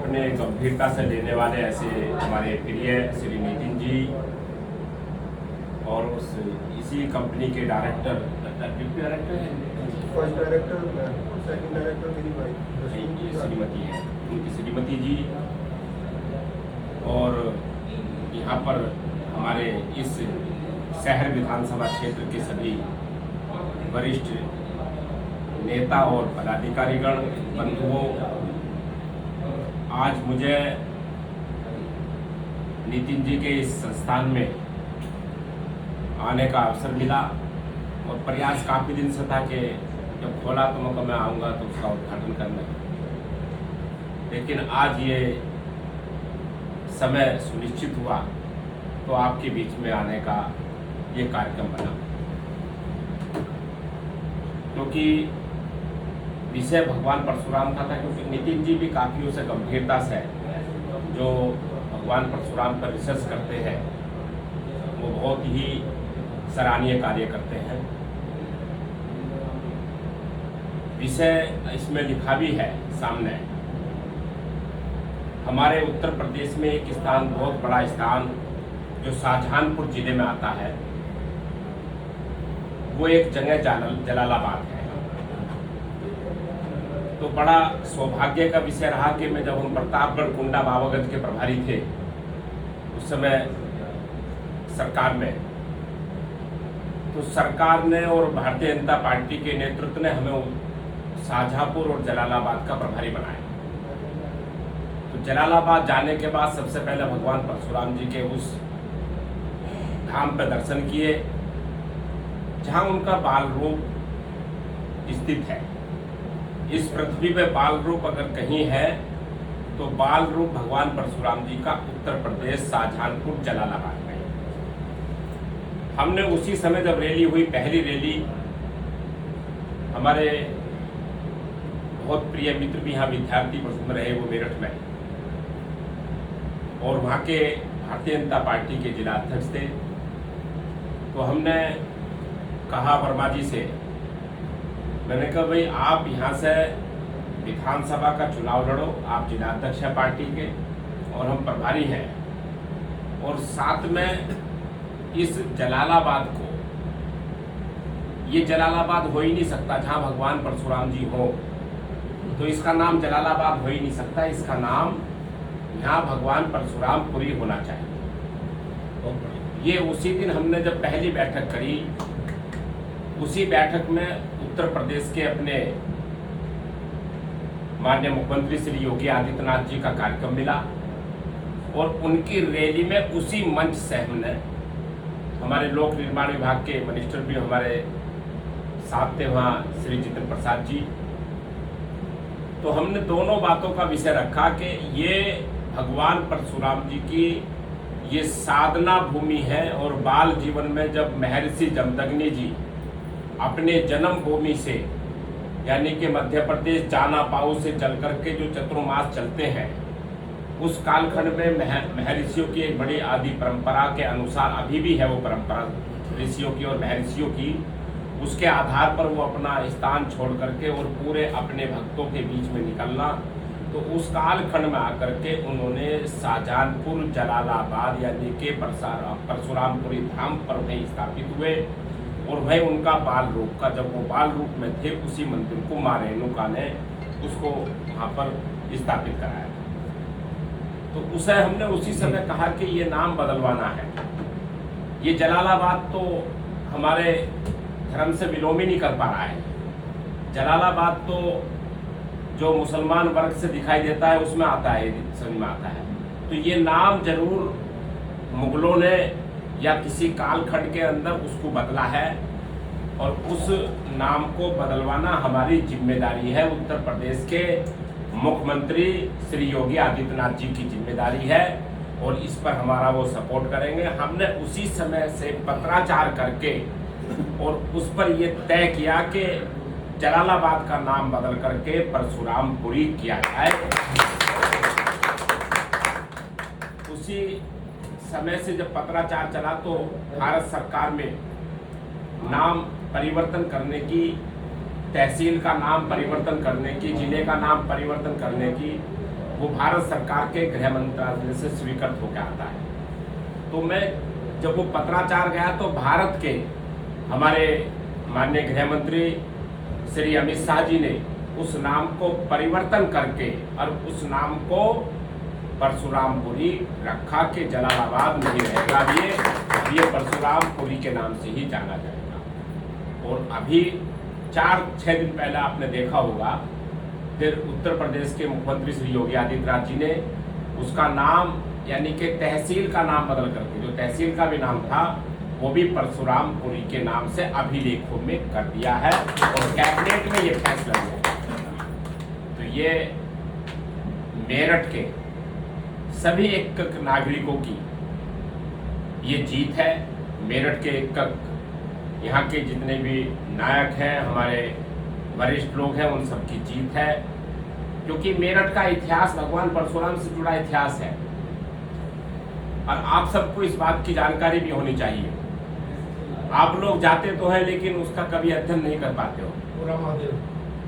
अपने गंभीरता से लेने वाले ऐसे हमारे प्रिय श्री नितिन जी और इसी कंपनी के डायरेक्टर, डिप्टी डायरेक्टर हैं, फर्स्ट डायरेक्टर, सेकंड डायरेक्टर मेरी वाइफ श्रीमती है, उनकी श्रीमती जी, और यहाँ पर हमारे इस शहर विधानसभा क्षेत्र के सभी वरिष्ठ नेता और पदाधिकारीगण, बंधुओं, आज मुझे नितिन जी के इस संस्थान में आने का अवसर मिला और प्रयास काफ़ी दिन से था कि जब खोला तो मैं आऊँगा तो उसका उद्घाटन करने, लेकिन आज ये समय सुनिश्चित हुआ तो आपके बीच में आने का ये कार्यक्रम बना, क्योंकि विषय भगवान परशुराम का था। क्योंकि नितिन जी भी काफ़ी उसे गंभीरता से जो भगवान परशुराम पर रिसर्च करते हैं वो बहुत ही सराहनीय कार्य करते हैं। विषय इसमें लिखा भी है सामने। हमारे उत्तर प्रदेश में एक स्थान, बहुत बड़ा स्थान जो शाहजहानपुर जिले में आता है, वो एक जगह जलालाबाद है। तो बड़ा सौभाग्य का विषय रहा कि मैं जब हम प्रतापगढ़ कुंडा बाबागंज के प्रभारी थे उस समय सरकार में, तो सरकार ने और भारतीय जनता पार्टी के नेतृत्व ने हमें शाहजहांपुर और जलालाबाद का प्रभारी बनाया। तो जलालाबाद जाने के बाद सबसे पहले भगवान परशुराम जी के उस धाम पर दर्शन किए जहां उनका बाल रूप स्थित है। इस पृथ्वी पे बाल रूप अगर कहीं है तो बाल रूप भगवान परशुराम जी का उत्तर प्रदेश शाहजहानपुर जलालाबाद में। हमने उसी समय जब रैली हुई, पहली रैली, हमारे बहुत प्रिय मित्र भी यहाँ विद्यार्थी में रहे, वो मेरठ में, और वहाँ के भारतीय जनता पार्टी के जिला अध्यक्ष थे। तो हमने कहा वर्मा जी से, मैंने कहा भाई आप यहाँ से विधानसभा का चुनाव लड़ो, आप जिला अध्यक्ष हैं पार्टी के और हम प्रभारी हैं, और साथ में इस जलालाबाद को, ये जलालाबाद हो ही नहीं सकता जहाँ भगवान परशुराम जी हो, तो इसका नाम जलालाबाद हो ही नहीं सकता, इसका नाम यहाँ भगवान परशुरामपुरी होना चाहिए। ये उसी दिन हमने जब पहली बैठक करी, उसी बैठक में उत्तर प्रदेश के अपने माननीय मुख्यमंत्री श्री योगी आदित्यनाथ जी का कार्यक्रम मिला और उनकी रैली में उसी मंच से हमने, हमारे लोक निर्माण विभाग के मिनिस्टर भी हमारे साथ थे वहाँ, श्री जितेंद्र प्रसाद जी, तो हमने दोनों बातों का विषय रखा कि ये भगवान परशुराम जी की ये साधना भूमि है और बाल जीवन में जब महर्षि जमदग्नि जी अपने जन्म भूमि से, यानी कि मध्य प्रदेश जाना पाऊ से चल करके जो चतुर्मास चलते हैं, उस कालखंड में महर्षियों की एक बड़ी आदि परंपरा के अनुसार अभी भी है वो परंपरा ऋषियों की और महर्षियों की, उसके आधार पर वो अपना स्थान छोड़ करके और पूरे अपने भक्तों के बीच में निकलना, तो उस कालखंड में आकर के उन्होंने शाहजहानपुर जलालाबाद यानी कि परशुरामपुरी धाम पर वहीं स्थापित हुए और वही उनका बाल रूप का, जब वो बाल रूप में थे, उसी मंदिर को माँ रेणुका ने उसको वहाँ पर स्थापित कराया। तो उसे हमने उसी समय कहा कि ये नाम बदलवाना है। ये जलालाबाद तो हमारे धर्म से विलोम ही नहीं कर पा रहा है। जलालाबाद तो जो मुसलमान वर्ग से दिखाई देता है उसमें आता है, समझ में आता है। तो ये नाम जरूर मुगलों ने या किसी कालखंड के अंदर उसको बदला है और उस नाम को बदलवाना हमारी जिम्मेदारी है, उत्तर प्रदेश के मुख्यमंत्री श्री योगी आदित्यनाथ जी की जिम्मेदारी है और इस पर हमारा वो सपोर्ट करेंगे। हमने उसी समय से पत्राचार करके और उस पर ये तय किया कि जलालाबाद का नाम बदल करके परशुरामपुरी किया जाए। उसी समय से जब पत्राचार चला तो भारत सरकार में नाम परिवर्तन करने की, तहसील का नाम परिवर्तन करने की, जिले का नाम परिवर्तन करने की वो भारत सरकार के गृह मंत्रालय से स्वीकृत होकर आता है। तो मैं जब वो पत्राचार गया तो भारत के हमारे माननीय गृह मंत्री श्री अमित शाह जी ने उस नाम को परिवर्तन करके और उस नाम को परशुरामपुरी रखा के जलालाबाद नहीं रहेगा, ये परशुरामपुरी के नाम से ही जाना जाएगा। और अभी 4-6 दिन पहले आपने देखा होगा, फिर उत्तर प्रदेश के मुख्यमंत्री श्री योगी आदित्यनाथ जी ने उसका नाम यानी कि तहसील का नाम बदल करके, जो तहसील का भी नाम था वो भी परशुरामपुरी के नाम से अभिलेखों में कर दिया है और कैबिनेट में ये फैसला लिया। तो ये मेरठ के सभी एक नागरिकों की ये जीत है। मेरठ के एक यहाँ के जितने भी नायक हैं, हमारे वरिष्ठ लोग हैं, उन सबकी जीत है, क्योंकि मेरठ का इतिहास भगवान परशुराम से जुड़ा इतिहास है। और आप सबको इस बात की जानकारी भी होनी चाहिए। आप लोग जाते तो हैं लेकिन उसका कभी अध्ययन नहीं कर पाते हो।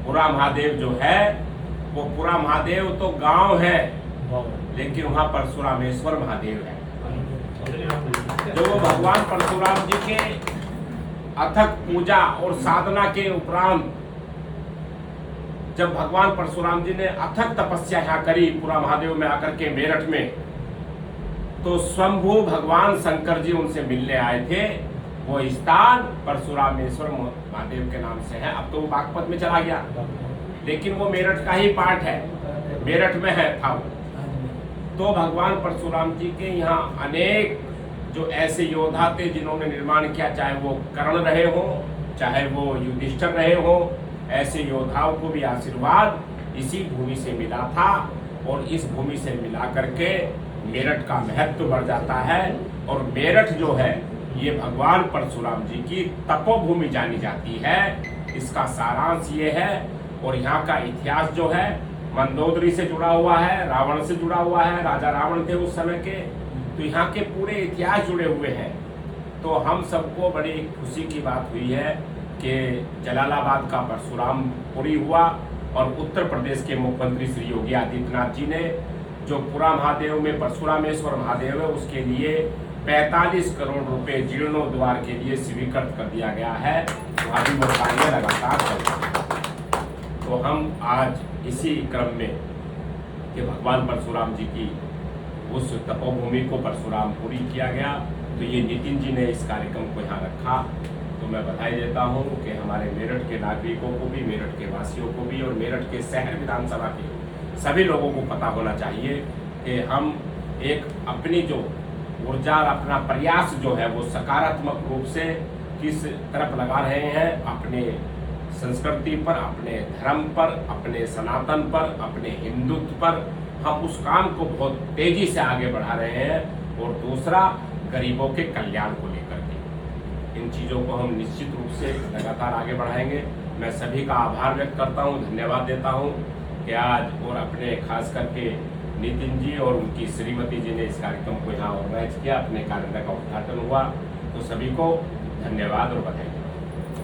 पुरा महादेव जो है वो पुरा महादेव तो गांव है, लेकिन वहाँ परशुरामेश्वर महादेव है, जो वो भगवान परशुराम जी के अथक पूजा और साधना के उपरांत जब भगवान परशुराम जी ने अथक तपस्या यहाँ करी पुरा महादेव में आकर के मेरठ में, तो स्वयंभू भगवान शंकर जी उनसे मिलने आए थे। वो स्थान परशुरामेश्वर महादेव के नाम से है। अब तो वो बागपत में चला गया, लेकिन वो मेरठ का ही पार्ट है, मेरठ में है था। तो भगवान परशुराम जी के यहाँ अनेक जो ऐसे योद्धा थे जिन्होंने निर्माण किया, चाहे वो कर्ण रहे हो, चाहे वो युधिष्ठिर रहे हो, ऐसे योद्धाओं को भी आशीर्वाद इसी भूमि से मिला था। और इस भूमि से मिला करके मेरठ का महत्व बढ़ जाता है। और मेरठ जो है ये भगवान परशुराम जी की तपोभूमि जानी जाती है। इसका सारांश ये है। और यहाँ का इतिहास जो है मंदोदरी से जुड़ा हुआ है, रावण से जुड़ा हुआ है, राजा रावण थे उस समय के, तो यहाँ के पूरे इतिहास जुड़े हुए हैं। तो हम सबको बड़ी खुशी की बात हुई है कि जलालाबाद का परशुरामपुरी हुआ और उत्तर प्रदेश के मुख्यमंत्री श्री योगी आदित्यनाथ जी ने जो पुरा महादेव में परशुरामेश्वर महादेव है उसके लिए 45 करोड़ रुपए जीर्णोद्वार के लिए स्वीकृत कर दिया गया है। अभी वो कार्य लगातार चल रहा है। तो हम आज इसी क्रम में कि भगवान परशुराम जी की उस तपोभूमि को परशुरामपुरी किया गया, तो ये नितिन जी ने इस कार्यक्रम को यहाँ रखा। तो मैं बधाई देता हूँ कि हमारे मेरठ के नागरिकों को भी, मेरठ के वासियों को भी और मेरठ के शहर विधानसभा के सभी लोगों को पता होना चाहिए कि हम एक अपनी जो ऊर्जा और अपना प्रयास जो है वो सकारात्मक रूप से किस तरफ लगा रहे हैं, अपने संस्कृति पर, अपने धर्म पर, अपने सनातन पर, अपने हिंदुत्व पर हम उस काम को बहुत तेजी से आगे बढ़ा रहे हैं। और दूसरा गरीबों के कल्याण को लेकर के इन चीज़ों को हम निश्चित रूप से लगातार आगे बढ़ाएंगे। मैं सभी का आभार व्यक्त करता हूँ, धन्यवाद देता हूँ कि आज और अपने खास करके नितिन जी और उनकी श्रीमती जी ने इस कार्यक्रम को यहाँ ऑर्गेनाइज किया, अपने कार्यालय का उद्घाटन हुआ। तो सभी को धन्यवाद और बधाई।